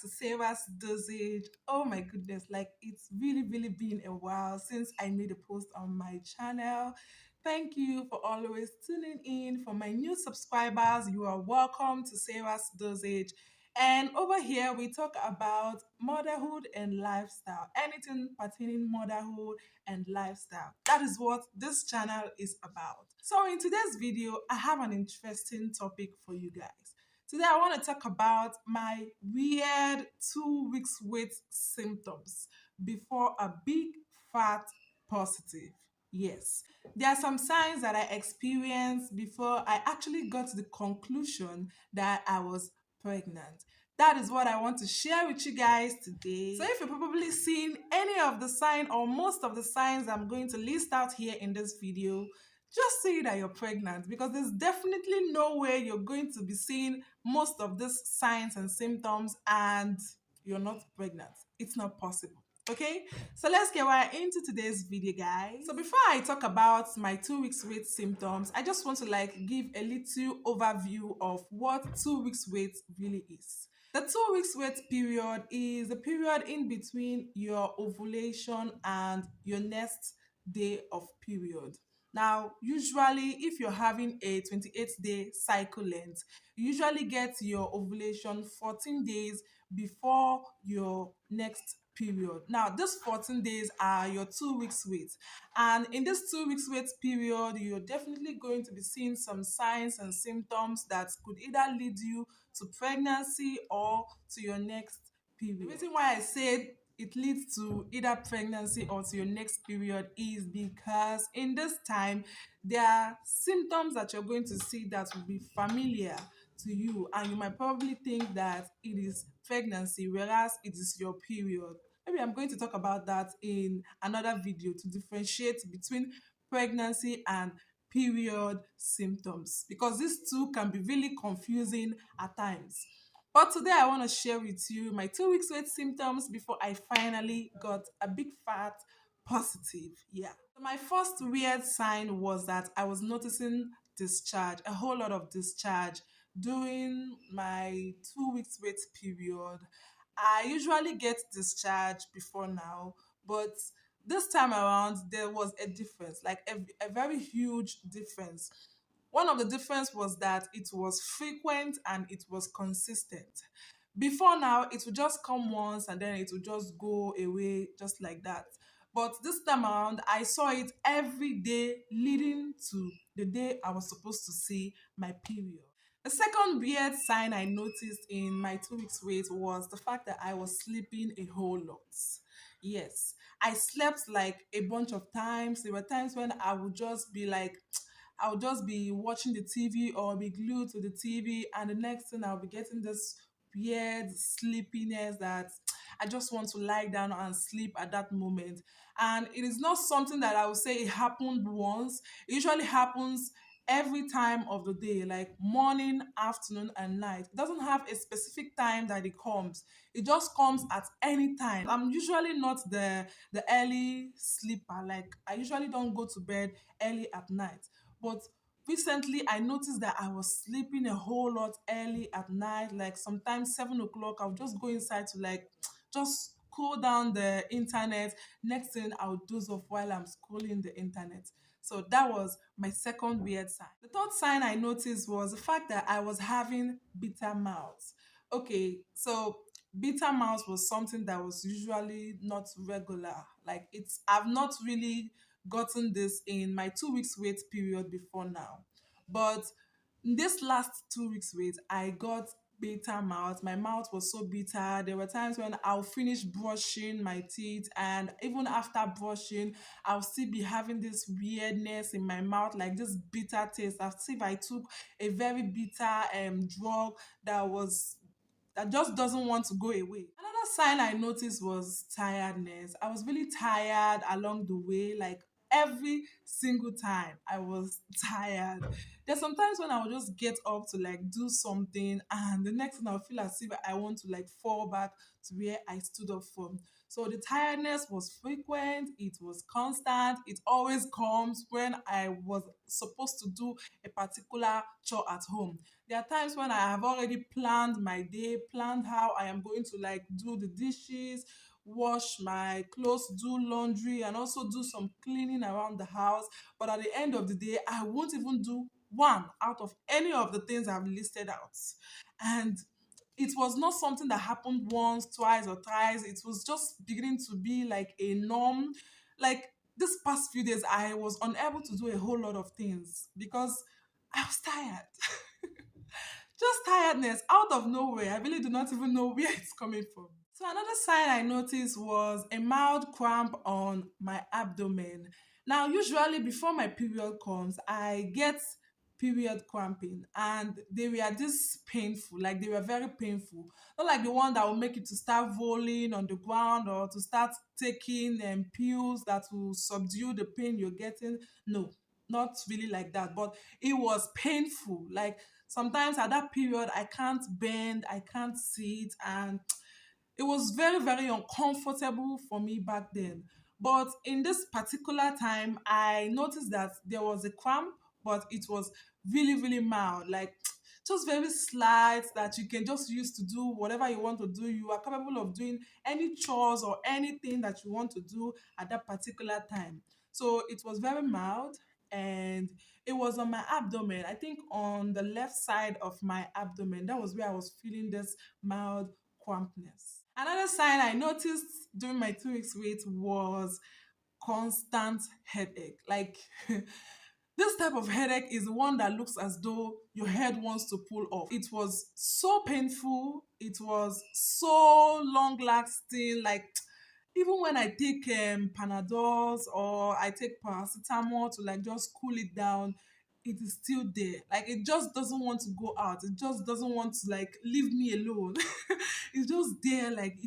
to Sarah's Dosage. Oh my goodness, like it's really been a while since I made a post on my channel. Thank you for always tuning in. For my new subscribers, you are welcome to Sarah's Dosage. And over here, we talk about motherhood and lifestyle, anything pertaining motherhood and lifestyle. That is what this channel is about. So in today's video, I have an interesting topic for you guys. Today, I want to talk about my weird 2 weeks wait symptoms before a big fat positive. Yes, there are some signs that I experienced before I actually got to the conclusion that I was pregnant. That is what I want to share with you guys today. So if you've probably seen any of the signs or most of the signs I'm going to list out here in this video, just say that you're pregnant, because there's definitely no way you're going to be seeing most of these signs and symptoms and you're not pregnant. It's not possible. Okay, so let's get right into today's video, guys. So before I talk about my 2 weeks wait symptoms, I just want to give a little overview of what 2 weeks wait really is. The 2 weeks wait period is the period in between your ovulation and your next day of period. Now, usually, if you're having a 28-day cycle length, you usually get your ovulation 14 days before your next period. Now, these 14 days are your 2 weeks wait. And in this 2 weeks wait period, you're definitely going to be seeing some signs and symptoms that could either lead you to pregnancy or to your next period. The reason why I said it leads to either pregnancy or to your next period is because in this time there are symptoms that you're going to see that will be familiar to you, and you might probably think that it is pregnancy whereas it is your period. Maybe I'm going to talk about that in another video to differentiate between pregnancy and period symptoms, because these two can be really confusing at times. But today I want to share with you my 2 weeks wait symptoms before I finally got a big fat positive. Yeah. So my first weird sign was that I was noticing discharge, a whole lot of discharge during my 2 weeks wait period. I usually get discharge before now, but this time around there was a difference, like a very huge difference. One of the difference was that it was frequent and it was consistent. Before now, it would just come once and then it would just go away just like that. But this time around, I saw it every day leading to the day I was supposed to see my period. The second weird sign I noticed in my 2 weeks wait was the fact that I was sleeping a whole lot. Yes, I slept like a bunch of times. There were times when I would just be I'll just be watching the TV or be glued to the TV, and the next thing I'll be getting this weird sleepiness that I just want to lie down and sleep at that moment. And it is not something that I would say it happened once. It usually happens every time of the day, like morning, afternoon, and night. It doesn't have a specific time that it comes. It just comes at any time. I'm usually not the early sleeper. Like I usually don't go to bed early at night. But recently, I noticed that I was sleeping a whole lot early at night, like sometimes 7 o'clock. I'll just go inside to just cool down the internet. Next thing, I'll doze off while I'm scrolling the internet. So that was my second weird sign. The third sign I noticed was the fact that I was having bitter mouth. Okay, so bitter mouth was something that was usually not regular. I've not really gotten this in my 2 weeks wait period before now. But in this last 2 weeks wait, I got bitter mouth. My mouth was so bitter. There were times when I'll finish brushing my teeth, and even after brushing, I'll still be having this weirdness in my mouth, like this bitter taste, as if I took a very bitter drug that just doesn't want to go away. Another sign I noticed was tiredness. I was really tired along the way. Like every single time I was tired. There's sometimes when I would just get up to like do something, and the next thing I'll feel as if I want to like fall back to where I stood up from. So the tiredness was frequent, it was constant, it always comes when I was supposed to do a particular chore at home. There are times when I have already planned my day, planned how I am going to like do the dishes, wash my clothes, do laundry, and also do some cleaning around the house. But at the end of the day, I won't even do one out of any of the things I've listed out. And it was not something that happened once, twice, or thrice. It was just beginning to be like a norm. Like this past few days, I was unable to do a whole lot of things because I was tired. Just tiredness out of nowhere. I really do not even know where it's coming from. So another sign I noticed was a mild cramp on my abdomen. Now, usually before my period comes, I get period cramping, and they were this painful, like they were very painful. Not like the one that will make you to start rolling on the ground or to start taking pills that will subdue the pain you're getting. No, not really like that, but it was painful. Like sometimes at that period, I can't bend, I can't sit, and it was very, very uncomfortable for me back then. But in this particular time, I noticed that there was a cramp, but it was really, really mild, like just very slight that you can just use to do whatever you want to do. You are capable of doing any chores or anything that you want to do at that particular time. So it was very mild, and it was on my abdomen. I think on the left side of my abdomen, that was where I was feeling this mild crampness. Another sign I noticed during my 2 weeks wait was constant headache. Like this type of headache is one that looks as though your head wants to pull off. It was so painful. It was so long lasting. Like even when I take Panadols or I take paracetamol to like just cool it down, it is still there. Like it just doesn't want to go out. It just doesn't want to like leave me alone. It's just there. Like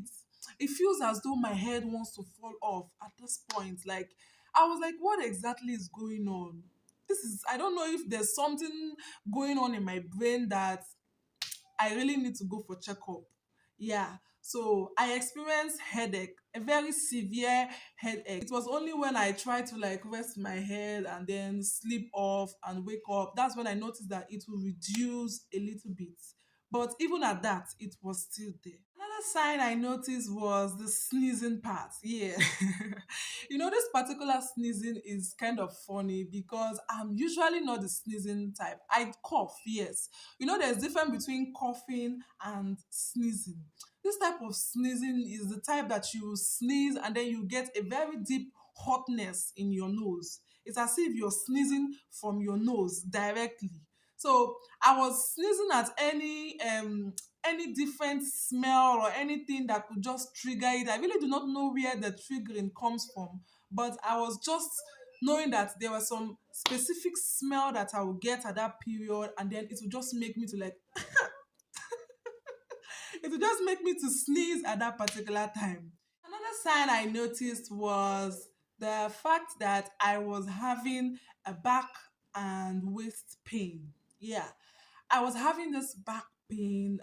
it feels as though my head wants to fall off at this point. Like I was like, what exactly is going on? This is, I don't know if there's something going on in my brain that I really need to go for checkup. Yeah. So I experienced headache, a very severe headache. It was only when I tried to like rest my head and then sleep off and wake up. That's when I noticed that it will reduce a little bit. But even at that, it was still there. Another sign I noticed was the sneezing part. Yeah. This particular sneezing is kind of funny because I'm usually not the sneezing type. I cough, yes. There's difference between coughing and sneezing. This type of sneezing is the type that you sneeze and then you get a very deep hotness in your nose. It's as if you're sneezing from your nose directly. So I was sneezing at any different smell or anything that could just trigger it. I really do not know where the triggering comes from, but I was just knowing that there was some specific smell that I would get at that period, and then it would just make me to like it would just make me to sneeze at that particular time. Another sign I noticed was the fact that I was having a back and waist pain. Yeah, I was having this back pain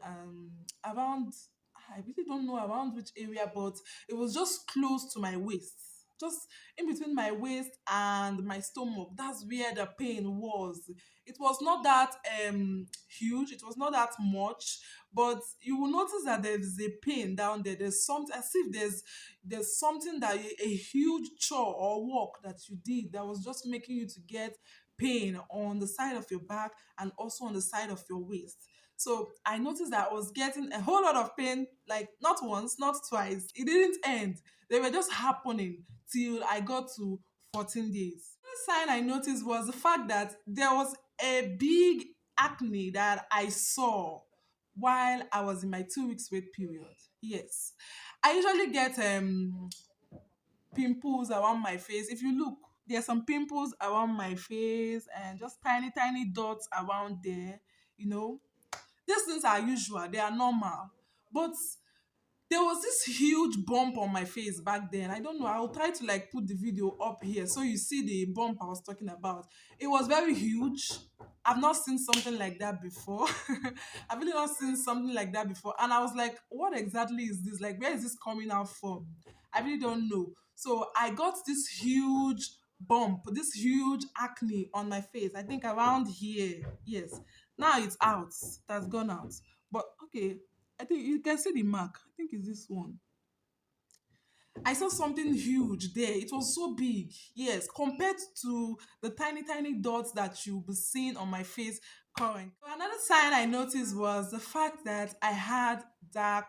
around, I really don't know around which area, but it was just close to my waist. Just in between my waist and my stomach. That's where the pain was. It was not that huge, it was not that much, but you will notice that there is a pain down there. There's something as if there's something that a huge chore or work that you did that was just making you to get pain on the side of your back and also on the side of your waist. So I noticed that I was getting a whole lot of pain, like not once, not twice. It didn't end. They were just happening till I got to 14 days. The sign I noticed was the fact that there was a big acne that I saw while I was in my 2 weeks wait period. Yes. I usually get pimples around my face. If you look, there are some pimples around my face and just tiny, tiny dots around there. You know, these things are usual, they are normal. But There was this huge bump on my face back then. I don't know. I'll try to like put the video up here so you see the bump I was talking about. It was very huge. I've not seen something like that before. I've really not seen something like that before. And I was like, what exactly is this? Like, where is this coming out from? I really don't know. So I got this huge bump, this huge acne on my face. I think around here. Yes. Now it's out. That's gone out. But okay, I think you can see the mark. I think it's this one. I saw something huge there. It was so big. Yes, compared to the tiny, tiny dots that you'll be seeing on my face currently. Another sign I noticed was the fact that I had dark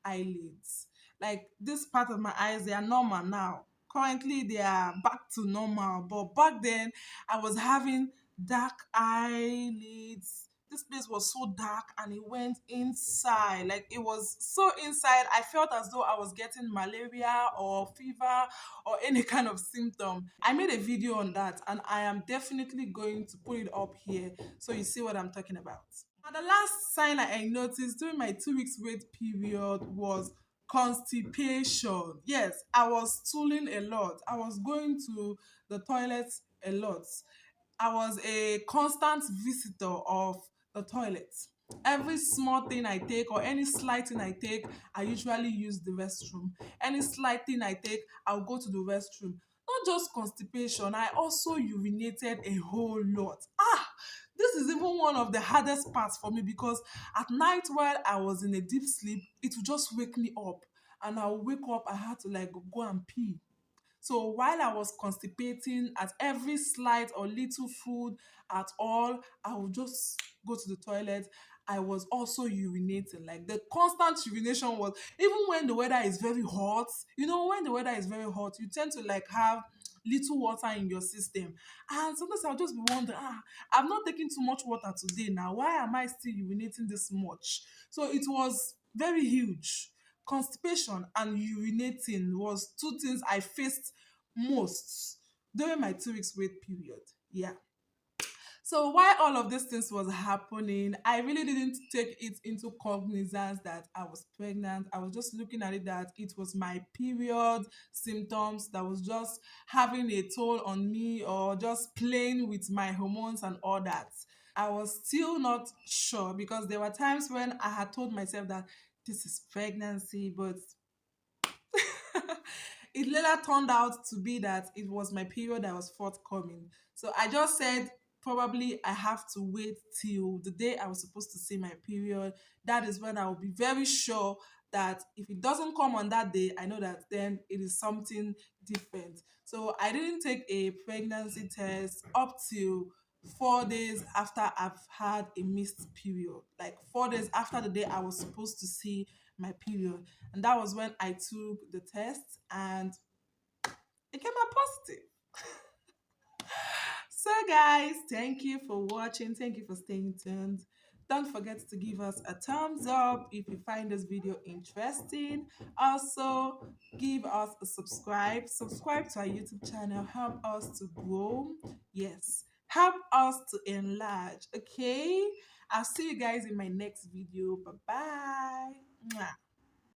eyelids. Like this part of my eyes, they are normal now. Currently, they are back to normal. But back then, I was having dark eyelids. This place was so dark and it went inside. Like it was so inside. I felt as though I was getting malaria or fever or any kind of symptom. I made a video on that and I am definitely going to put it up here so you see what I'm talking about. And the last sign I noticed during my 2 weeks wait period was constipation. Yes, I was stooling a lot. I was going to the toilet a lot. I was a constant visitor of the toilet. Every small thing I take or any slight thing I take, I usually use the restroom. Any slight thing I take, I'll go to the restroom. Not just constipation, I also urinated a whole lot. This is even one of the hardest parts for me because at night while I was in a deep sleep, it would just wake me up. And I'll wake up, I had to like go and pee. So while I was constipating at every slight or little food at all, I would just go to the toilet. I was also urinating. Like the constant urination was, even when the weather is very hot, when the weather is very hot, you tend to like have little water in your system. And sometimes I'll just be wondering, I've not taken too much water today now. Why am I still urinating this much? So it was very huge. Constipation and urinating was two things I faced most during my 2 weeks wait period. Yeah. So while all of these things was happening, I really didn't take it into cognizance that I was pregnant. I was just looking at it that it was my period symptoms that was just having a toll on me or just playing with my hormones and all that. I was still not sure because there were times when I had told myself that this is pregnancy, but it later turned out to be that it was my period that was forthcoming. So I just said, probably I have to wait till the day I was supposed to see my period. That is when I will be very sure that if it doesn't come on that day, I know that then it is something different. So I didn't take a pregnancy test up till 4 days after I've had a missed period. Like 4 days after the day I was supposed to see my period. And that was when I took the test and it came out positive. So, guys, thank you for watching. Thank you for staying tuned. Don't forget to give us a thumbs up if you find this video interesting. Also, give us a subscribe. Subscribe to our YouTube channel. Help us to grow. Yes, help us to enlarge. Okay? I'll see you guys in my next video. Bye bye.